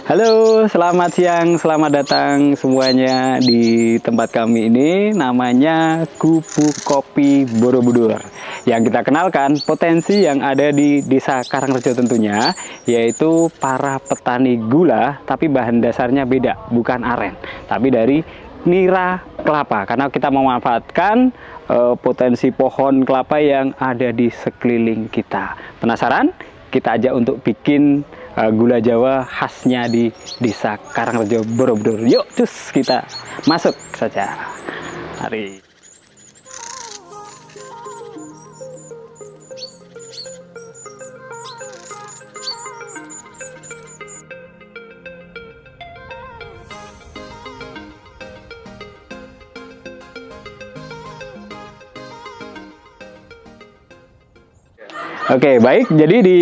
Halo, selamat siang, selamat datang semuanya di tempat kami ini. Namanya Gubuk Kopi Borobudur. Yang kita kenalkan potensi yang ada di Desa Karangrejo tentunya, yaitu para petani gula, tapi bahan dasarnya beda, bukan aren, tapi dari nira kelapa. Karena kita memanfaatkan potensi pohon kelapa yang ada di sekeliling kita. Penasaran? Kita ajak untuk bikin gula Jawa khasnya di Desa Karangrejo Borobudur. Yuk, cus kita masuk saja. Mari. Oke, baik. Jadi di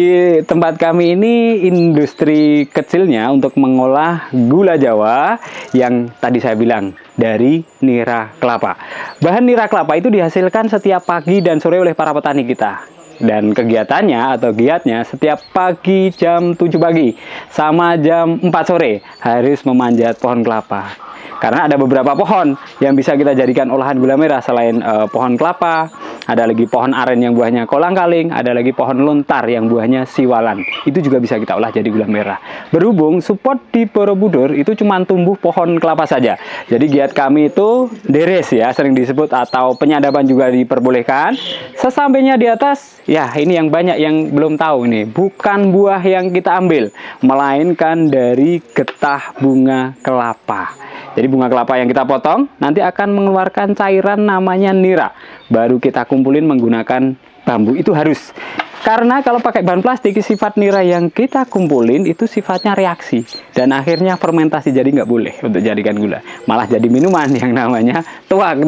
tempat kami ini industri kecilnya untuk mengolah gula Jawa yang tadi saya bilang dari nira kelapa. Bahan nira kelapa itu dihasilkan setiap pagi dan sore oleh para petani kita. Dan kegiatannya atau giatnya setiap pagi jam 7 pagi sama jam 4 sore harus memanjat pohon kelapa. Karena ada beberapa pohon yang bisa kita jadikan olahan gula merah selain pohon kelapa. Ada lagi pohon aren yang buahnya kolang-kaling, ada lagi pohon lontar yang buahnya siwalan. Itu juga bisa kita olah jadi gula merah. Berhubung support di Borobudur itu cuma tumbuh pohon kelapa saja. Jadi giat kami itu deres ya, sering disebut, atau penyadapan juga diperbolehkan. Sesampainya di atas, ya ini yang banyak yang belum tahu nih, bukan buah yang kita ambil, melainkan dari getah bunga kelapa. Jadi bunga kelapa yang kita potong nanti akan mengeluarkan cairan namanya nira. Baru kita kumpulin menggunakan bambu. Itu harus. Karena kalau pakai bahan plastik, sifat nira yang kita kumpulin itu sifatnya reaksi. Dan akhirnya fermentasi, jadi nggak boleh untuk jadikan gula. Malah jadi minuman yang namanya tuak.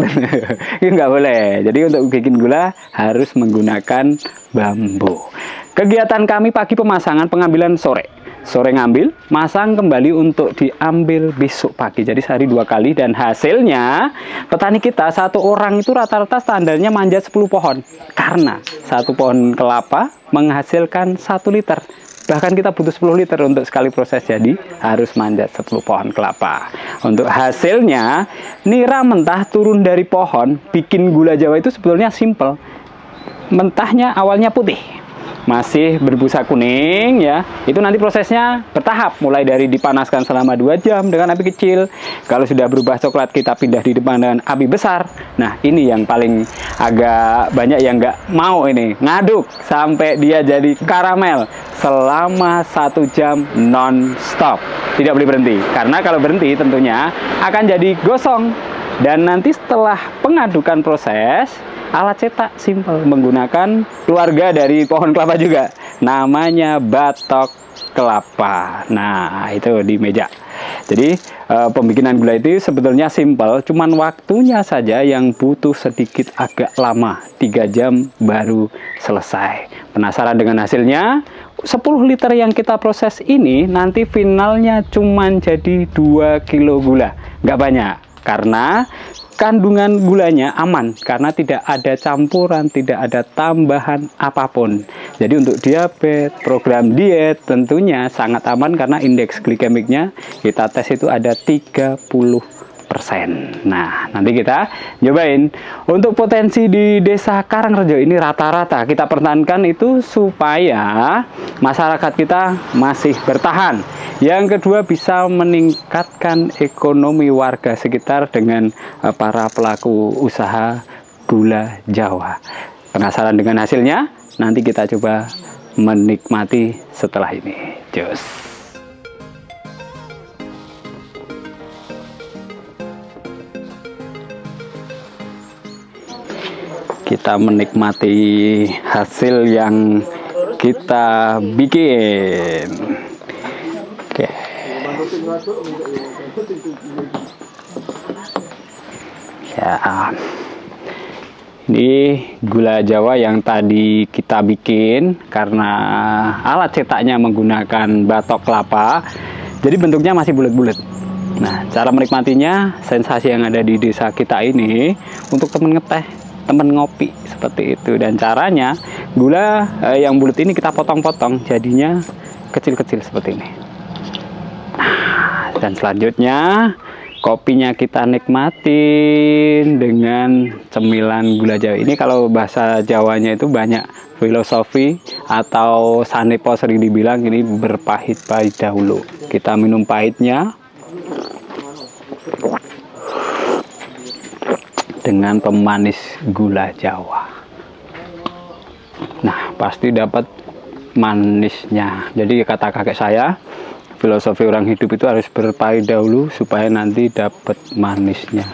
Itu nggak boleh. Jadi untuk bikin gula harus menggunakan bambu. Kegiatan kami pagi pemasangan, pengambilan sore. Sore ngambil, masang kembali untuk diambil besok pagi. Jadi sehari 2 kali. Dan hasilnya petani kita satu orang itu rata-rata standarnya manjat 10 pohon. Karena satu pohon kelapa menghasilkan 1 liter. Bahkan kita butuh 10 liter untuk sekali proses, jadi harus manjat 10 pohon kelapa. Untuk hasilnya, nira mentah turun dari pohon bikin gula Jawa itu sebetulnya simple. Mentahnya awalnya putih, masih berbusa kuning ya. Itu nanti prosesnya bertahap, mulai dari dipanaskan selama 2 jam dengan api kecil. Kalau sudah berubah coklat, kita pindah di depan dengan api besar. Nah, ini yang paling agak banyak yang nggak mau ini, ngaduk sampai dia jadi karamel selama 1 jam non-stop. Tidak boleh berhenti, karena kalau berhenti tentunya akan jadi gosong. Dan nanti setelah pengadukan proses, alat cetak simple menggunakan keluarga dari pohon kelapa juga, namanya batok kelapa. Nah, itu di meja. Jadi pembikinan gula itu sebetulnya simple, cuman waktunya saja yang butuh sedikit agak lama, 3 jam baru selesai. Penasaran dengan hasilnya? 10 liter yang kita proses ini nanti finalnya cuman jadi 2 kilo gula, nggak banyak. Karena kandungan gulanya aman, karena tidak ada campuran, tidak ada tambahan apapun. Jadi untuk diabetes, program diet tentunya sangat aman karena indeks glikemiknya kita tes itu ada 30%. Nah, nanti kita cobain. Untuk potensi di Desa Karangrejo ini rata-rata kita pertahankan itu supaya masyarakat kita masih bertahan. Yang kedua, bisa meningkatkan ekonomi warga sekitar dengan para pelaku usaha gula Jawa. Penasaran dengan hasilnya? Nanti kita coba menikmati setelah ini. Jos. Kita menikmati hasil yang kita bikin. Oke. Ya, ini gula Jawa yang tadi kita bikin karena alat cetaknya menggunakan batok kelapa, jadi bentuknya masih bulat-bulat. Nah, cara menikmatinya, sensasi yang ada di desa kita ini untuk temen ngeteh, temen ngopi seperti itu. Dan caranya, gula yang bulat ini kita potong-potong, jadinya kecil-kecil seperti ini. Nah, Dan selanjutnya kopinya kita nikmatin dengan cemilan gula Jawa. Ini kalau bahasa Jawanya itu banyak filosofi atau sanepo sering dibilang ini berpahit-pahit dahulu. Kita minum pahitnya dengan pemanis gula Jawa. Nah, pasti dapat manisnya. Jadi kata kakek saya, filosofi orang hidup itu harus berpahit dahulu supaya nanti dapat manisnya.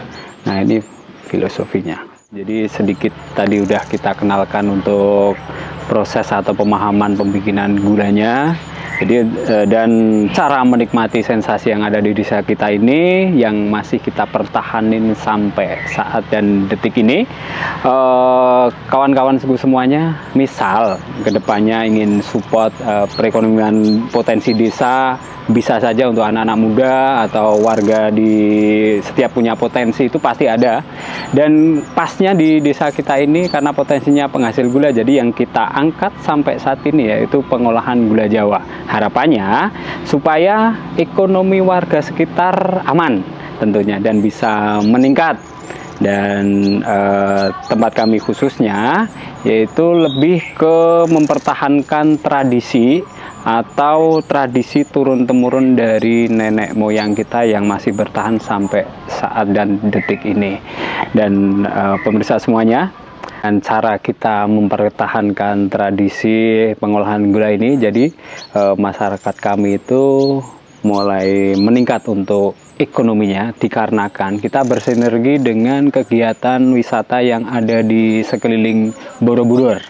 Nah, ini filosofinya. Jadi sedikit tadi udah kita kenalkan untuk proses atau pemahaman pembikinan gulanya. Jadi dan cara menikmati sensasi yang ada di desa kita ini yang masih kita pertahanin sampai saat dan detik ini. Kawan-kawan semuanya, misal kedepannya ingin support perekonomian potensi desa, bisa saja untuk anak-anak muda atau warga di setiap punya potensi itu pasti ada. Dan pasnya di desa kita ini karena potensinya penghasil gula, jadi yang kita angkat sampai saat ini yaitu pengolahan gula Jawa. Harapannya supaya ekonomi warga sekitar aman tentunya dan bisa meningkat. Dan tempat kami khususnya yaitu lebih ke mempertahankan tradisi atau tradisi turun-temurun dari nenek moyang kita yang masih bertahan sampai saat dan detik ini. Dan pemirsa semuanya, dan cara kita mempertahankan tradisi pengolahan gula ini, jadi masyarakat kami itu mulai meningkat untuk ekonominya dikarenakan kita bersinergi dengan kegiatan wisata yang ada di sekeliling Borobudur.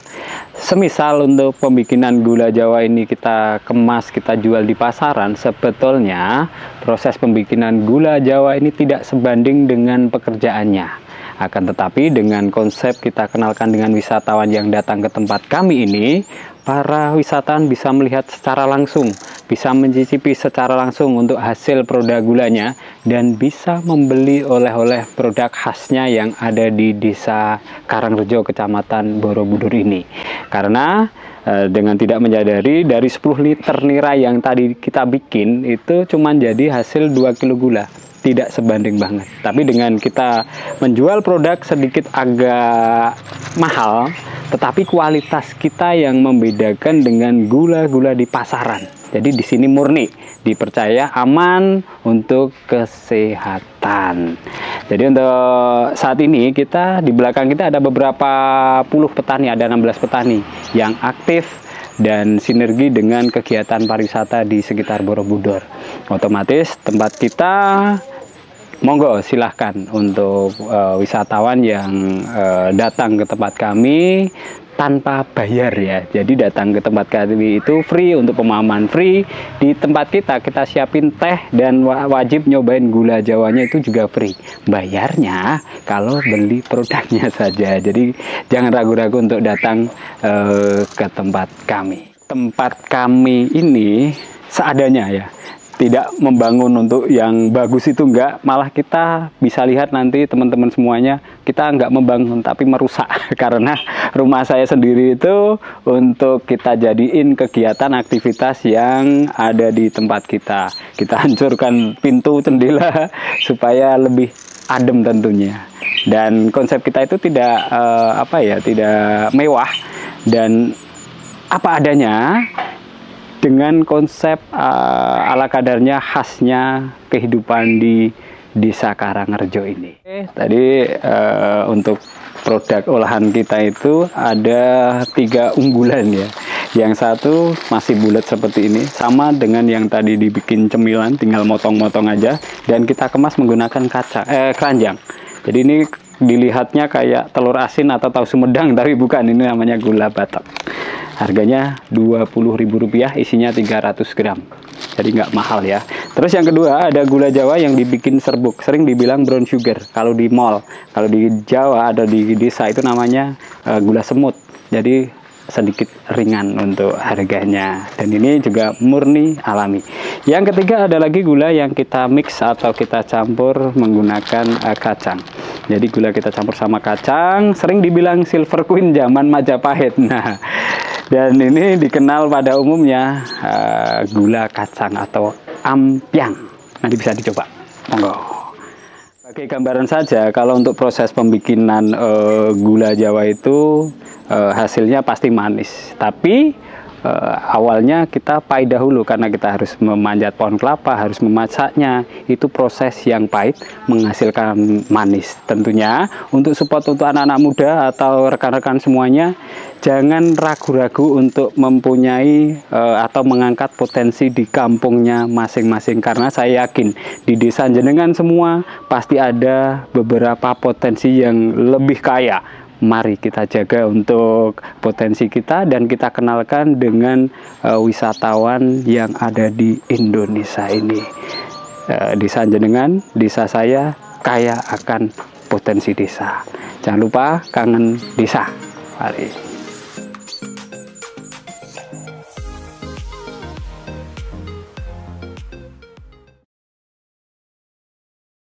Semisal untuk pembikinan gula Jawa ini kita kemas, kita jual di pasaran, sebetulnya proses pembikinan gula Jawa ini tidak sebanding dengan pekerjaannya. Akan tetapi dengan konsep kita kenalkan dengan wisatawan yang datang ke tempat kami ini, para wisatawan bisa melihat secara langsung, bisa mencicipi secara langsung untuk hasil produk gulanya, dan bisa membeli oleh-oleh produk khasnya yang ada di desa Karangrejo, Kecamatan Borobudur ini. Karena dengan tidak menyadari dari 10 liter nira yang tadi kita bikin itu cuma jadi hasil 2 kilo gula. Tidak sebanding banget. Tapi dengan kita menjual produk sedikit agak mahal, tetapi kualitas kita yang membedakan dengan gula-gula di pasaran. Jadi di sini murni dipercaya aman untuk kesehatan. Jadi untuk saat ini kita di belakang kita ada beberapa puluh petani, ada 16 petani yang aktif dan sinergi dengan kegiatan pariwisata di sekitar Borobudur. Otomatis tempat kita, monggo silahkan untuk wisatawan yang datang ke tempat kami tanpa bayar ya. Jadi datang ke tempat kami itu free, untuk pemahaman free. Di tempat kita siapin teh dan wajib nyobain gula Jawanya itu juga free. Bayarnya kalau beli produknya saja. Jadi jangan ragu-ragu untuk datang ke tempat kami. Tempat kami ini seadanya ya. Tidak membangun untuk yang bagus itu enggak, malah kita bisa lihat nanti teman-teman semuanya, kita enggak membangun tapi merusak. Karena rumah saya sendiri itu untuk kita jadiin kegiatan aktivitas yang ada di tempat kita. Kita hancurkan pintu jendela supaya lebih adem tentunya. Dan konsep kita itu tidak tidak mewah dan apa adanya, dengan konsep ala kadarnya khasnya kehidupan di Desa Karangrejo ini. Tadi untuk produk olahan kita itu ada 3 unggulan ya. Yang satu masih bulat seperti ini, sama dengan yang tadi dibikin cemilan, tinggal motong-motong aja, dan kita kemas menggunakan keranjang. Jadi ini dilihatnya kayak telur asin atau tahu Sumedang, tapi bukan, ini namanya gula Batak. Harganya Rp20.000, isinya 300 gram. Jadi nggak mahal ya. Terus yang kedua ada gula Jawa yang dibikin serbuk, sering dibilang brown sugar kalau di mall. Kalau di Jawa ada di desa itu namanya gula semut. Jadi sedikit ringan untuk harganya. Dan ini juga murni alami. Yang ketiga ada lagi gula yang kita mix atau kita campur menggunakan kacang. Jadi gula kita campur sama kacang, sering dibilang Silver Queen zaman Majapahit. Nah, dan ini dikenal pada umumnya gula kacang atau ampyang. Nanti bisa dicoba. Monggo. Sebagai gambaran saja, kalau untuk proses pembikinan gula Jawa itu hasilnya pasti manis. Tapi awalnya kita pahit dahulu karena kita harus memanjat pohon kelapa, harus memasaknya. Itu proses yang pahit menghasilkan manis. Tentunya untuk support untuk anak-anak muda atau rekan-rekan semuanya, jangan ragu-ragu untuk mempunyai atau mengangkat potensi di kampungnya masing-masing, karena saya yakin di desa jenengan semua pasti ada beberapa potensi yang lebih kaya. Mari kita jaga untuk potensi kita dan kita kenalkan dengan wisatawan yang ada di Indonesia ini. Desa jenengan, desa saya kaya akan potensi desa. Jangan lupa kangen desa. Mari.